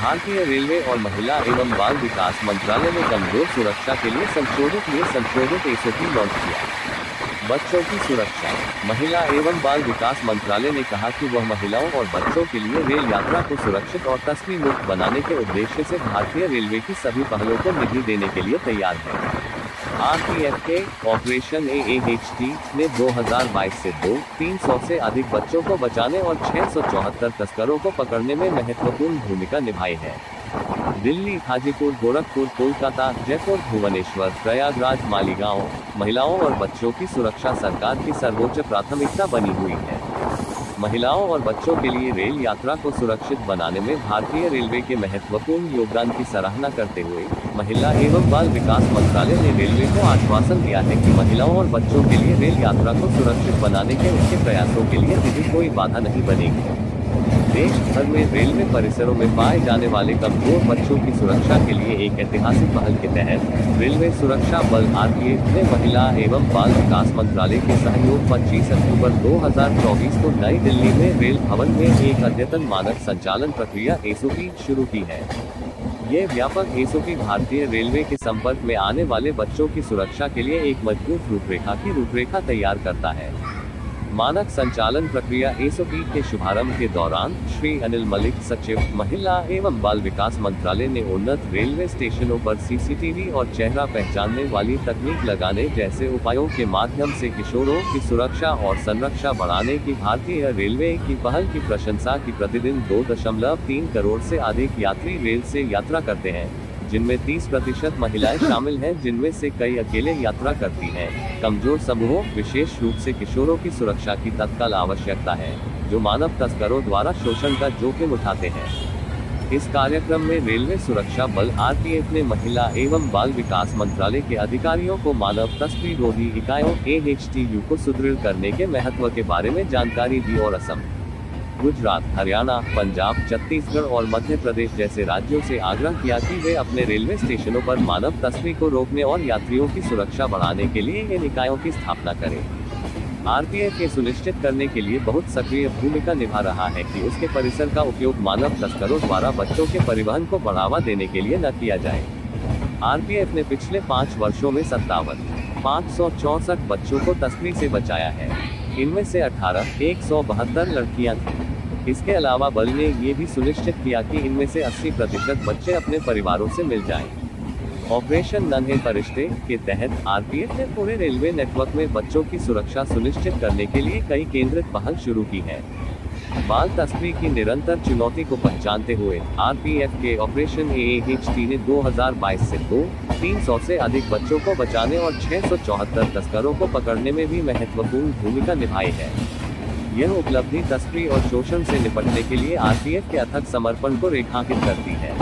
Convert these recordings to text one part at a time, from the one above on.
भारतीय रेलवे और महिला एवं बाल विकास मंत्रालय ने कमजोर सुरक्षा के लिए संशोधित एसओपी लॉन्च किया। बच्चों की सुरक्षा। महिला एवं बाल विकास मंत्रालय ने कहा कि वह महिलाओं और बच्चों के लिए रेल यात्रा को सुरक्षित और तस्करी मुक्त बनाने के उद्देश्य से भारतीय रेलवे की सभी पहलों को निधि देने के लिए तैयार है। आरपीएफ के ऑपरेशन AAHT ने 2022 से 300 से अधिक बच्चों को बचाने और 674 तस्करों को पकड़ने में महत्वपूर्ण भूमिका निभाई है। दिल्ली, हाजीपुर, गोरखपुर, कोलकाता, जयपुर, भुवनेश्वर, प्रयागराज, मालीगांव, महिलाओं और बच्चों की सुरक्षा सरकार की सर्वोच्च प्राथमिकता बनी हुई है। महिलाओं और बच्चों के लिए रेल यात्रा को सुरक्षित बनाने में भारतीय रेलवे के महत्वपूर्ण योगदान की सराहना करते हुए महिला एवं बाल विकास मंत्रालय ने रेलवे को आश्वासन दिया है कि महिलाओं और बच्चों के लिए रेल यात्रा को सुरक्षित बनाने के उसके प्रयासों के लिए निधि कोई बाधा नहीं बनेगी। देश भर में रेलवे परिसरों में पाए जाने वाले कमजोर बच्चों की सुरक्षा के लिए एक ऐतिहासिक पहल के तहत रेलवे सुरक्षा बल आरपीएफ ने महिला एवं बाल विकास मंत्रालय के सहयोग 25 अक्टूबर 2024 को नई दिल्ली में रेल भवन में एक अद्यतन मानक संचालन प्रक्रिया एसओपी शुरू की है। ये व्यापक एसओपी भारतीय रेलवे के संपर्क में आने वाले बच्चों की सुरक्षा के लिए एक मजबूत रूपरेखा तैयार करता है। मानक संचालन प्रक्रिया एसओपी के शुभारंभ के दौरान श्री अनिल मलिक, सचिव, महिला एवं बाल विकास मंत्रालय ने उन्नत रेलवे स्टेशनों पर सीसीटीवी और चेहरा पहचानने वाली तकनीक लगाने जैसे उपायों के माध्यम से किशोरों की सुरक्षा और संरक्षा बढ़ाने की भारतीय रेलवे की पहल की प्रशंसा की। प्रतिदिन 2.3 करोड़ से अधिक यात्री रेल से यात्रा करते हैं, जिनमें 30% महिलाएं शामिल हैं, जिनमें से कई अकेले यात्रा करती हैं। कमजोर समूहों, विशेष रूप से किशोरों की सुरक्षा की तत्काल आवश्यकता है, जो मानव तस्करों द्वारा शोषण का जोखिम उठाते हैं। इस कार्यक्रम में रेलवे सुरक्षा बल आरपीएफ ने महिला एवं बाल विकास मंत्रालय के अधिकारियों को मानव तस्करी रोधी इकाइयों AHTU को सुदृढ़ करने के महत्व के बारे में जानकारी दी और असम, गुजरात, हरियाणा, पंजाब, छत्तीसगढ़ और मध्य प्रदेश जैसे राज्यों से आग्रह किया कि वे अपने रेलवे स्टेशनों पर मानव तस्करी को रोकने और यात्रियों की सुरक्षा बढ़ाने के लिए इन इकाइयों की स्थापना करें। आरपीएफ के सुनिश्चित करने के लिए बहुत सक्रिय भूमिका निभा रहा है कि उसके परिसर का उपयोग मानव तस्करों द्वारा बच्चों के परिवहन को बढ़ावा देने के लिए न किया जाए। आरपीएफ ने पिछले 5 वर्षों में 564 बच्चों को तस्करी से बचाया है। इनमें से 172 लड़कियां थीं। इसके अलावा बल ने ये भी सुनिश्चित किया कि इनमें से 80% बच्चे अपने परिवारों से मिल जाएं। ऑपरेशन नन्हे फरिश्ते के तहत आरपीएफ ने पूरे रेलवे नेटवर्क में बच्चों की सुरक्षा सुनिश्चित करने के लिए कई केंद्रित पहल शुरू की है। बाल तस्करी की निरंतर चुनौती को पहचानते हुए आरपीएफ के ऑपरेशन AAHT ने 2022 से 300 से अधिक बच्चों को बचाने और 674 तस्करों को पकड़ने में भी महत्वपूर्ण भूमिका निभाई है। यह उपलब्धि तस्करी और शोषण से निपटने के लिए आरपीएफ के अथक समर्पण को रेखांकित करती है।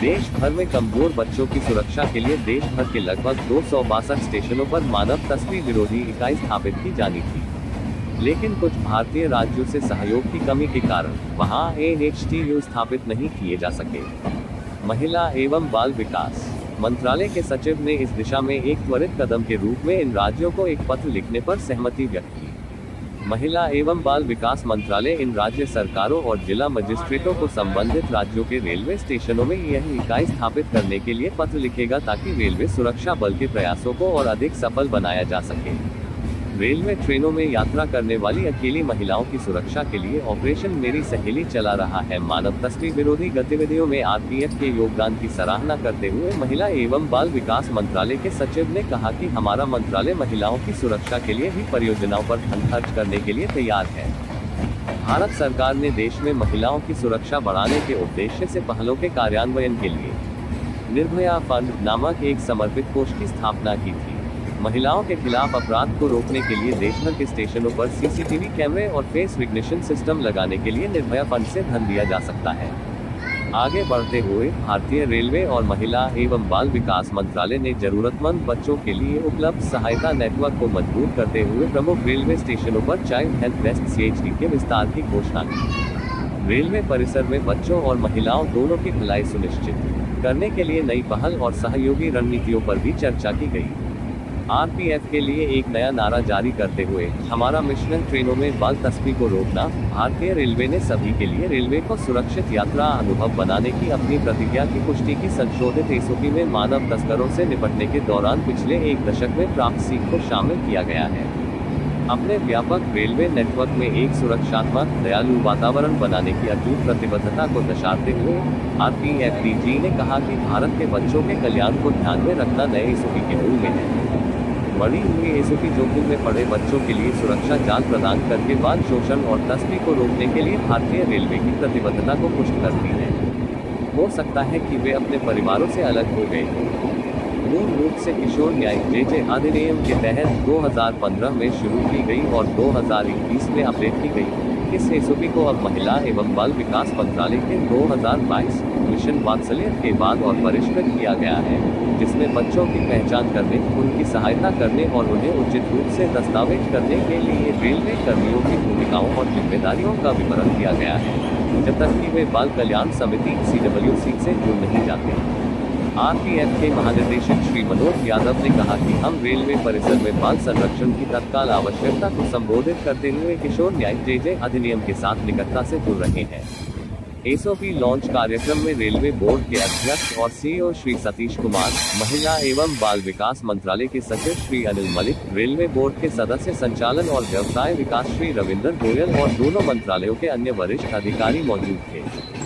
देश भर में कमजोर बच्चों की सुरक्षा के लिए देश भर के लगभग 262 स्टेशनों पर मानव तस्करी विरोधी इकाई स्थापित की जानी थी, लेकिन कुछ भारतीय राज्यों से सहयोग की कमी के कारण वहां AHTU स्थापित नहीं किए जा सके। महिला एवं बाल विकास मंत्रालय के सचिव ने इस दिशा में एक त्वरित कदम के रूप में इन राज्यों को एक पत्र लिखने पर सहमति व्यक्त की। महिला एवं बाल विकास मंत्रालय इन राज्य सरकारों और जिला मजिस्ट्रेटों को संबंधित राज्यों के रेलवे स्टेशनों में यह इकाई स्थापित करने के लिए पत्र लिखेगा, ताकि रेलवे सुरक्षा बल के प्रयासों को और अधिक सफल बनाया जा सके। रेलवे ट्रेनों में यात्रा करने वाली अकेली महिलाओं की सुरक्षा के लिए ऑपरेशन मेरी सहेली चला रहा है। मानव तस्करी विरोधी गतिविधियों में आरपीएफ के योगदान की सराहना करते हुए महिला एवं बाल विकास मंत्रालय के सचिव ने कहा कि हमारा मंत्रालय महिलाओं की सुरक्षा के लिए भी परियोजनाओं पर धन खर्च करने के लिए तैयार है। भारत सरकार ने देश में महिलाओं की सुरक्षा बढ़ाने के उद्देश्य से पहलों के कार्यान्वयन के लिए निर्भया फंड नामक एक समर्पित कोष की स्थापना की थी। महिलाओं के खिलाफ अपराध को रोकने के लिए देश भर के स्टेशनों पर सीसीटीवी कैमरे और फेस रिकग्निशन सिस्टम लगाने के लिए निर्भया फंड से धन दिया जा सकता है। आगे बढ़ते हुए भारतीय रेलवे और महिला एवं बाल विकास मंत्रालय ने जरूरतमंद बच्चों के लिए उपलब्ध सहायता नेटवर्क को मजबूत करते हुए प्रमुख रेलवे स्टेशनों पर चाइल्ड हेल्प डेस्क CHD के विस्तार की घोषणा की। रेलवे परिसर में बच्चों और महिलाओं दोनों की भलाई सुनिश्चित करने के लिए नई पहल और सहयोगी रणनीतियों पर भी चर्चा की गई। आरपीएफ के लिए एक नया नारा जारी करते हुए, हमारा मिशन है ट्रेनों में बाल तस्करी को रोकना। भारतीय रेलवे ने सभी के लिए रेलवे को सुरक्षित यात्रा अनुभव बनाने की अपनी प्रतिज्ञा की पुष्टि की। संशोधित एसओपी में मानव तस्करों से निपटने के दौरान पिछले एक दशक में प्राप्त सीख को शामिल किया गया है। अपने व्यापक रेलवे नेटवर्क में एक सुरक्षात्मक, दयालु वातावरण बनाने की अटूट प्रतिबद्धता को दर्शाते हुए आरपीएफडीजी ने कहा कि भारत के बच्चों के कल्याण को ध्यान में रखना नए एसओपी के मूल में है। बढ़ी हुई एसओपी जोखिम में पड़े बच्चों के लिए सुरक्षा जाल प्रदान करके बाल शोषण और तस्करी को रोकने के लिए भारतीय रेलवे की प्रतिबद्धता को पुष्ट करती है। हो सकता है कि वे अपने परिवारों से अलग हो गए हों। मूल रूप से किशोर न्याय जेजे अधिनियम के तहत 2015 में शुरू की गई और 2021 में अपडेट की गई। इस एसओपी को अब महिला एवं बाल विकास मंत्रालय के 2022 मिशन वात्सल्य के बाद और परिष्कृत किया गया है, जिसमें बच्चों की पहचान करने, उनकी सहायता करने और उन्हें उचित रूप से दस्तावेज करने के लिए रेलवे कर्मियों की भूमिकाओं और जिम्मेदारियों का विवरण किया गया है, जब तक कि वे बाल कल्याण समिति CWC से जुड़ नहीं जाते। आरपीएफ के महानिदेशक श्री मनोज यादव ने कहा कि हम रेलवे परिसर में बाल संरक्षण की तत्काल आवश्यकता को संबोधित करते हुए किशोर न्याय जेजे अधिनियम के साथ निकटता से जुड़ रहे हैं। एसओपी लॉन्च कार्यक्रम में रेलवे बोर्ड के अध्यक्ष और सीईओ श्री सतीश कुमार, महिला एवं बाल विकास मंत्रालय के सचिव श्री अनिल मलिक, रेलवे बोर्ड के सदस्य संचालन और व्यवसाय विकास श्री रविंदर गोयल और दोनों मंत्रालयों के अन्य वरिष्ठ अधिकारी मौजूद थे।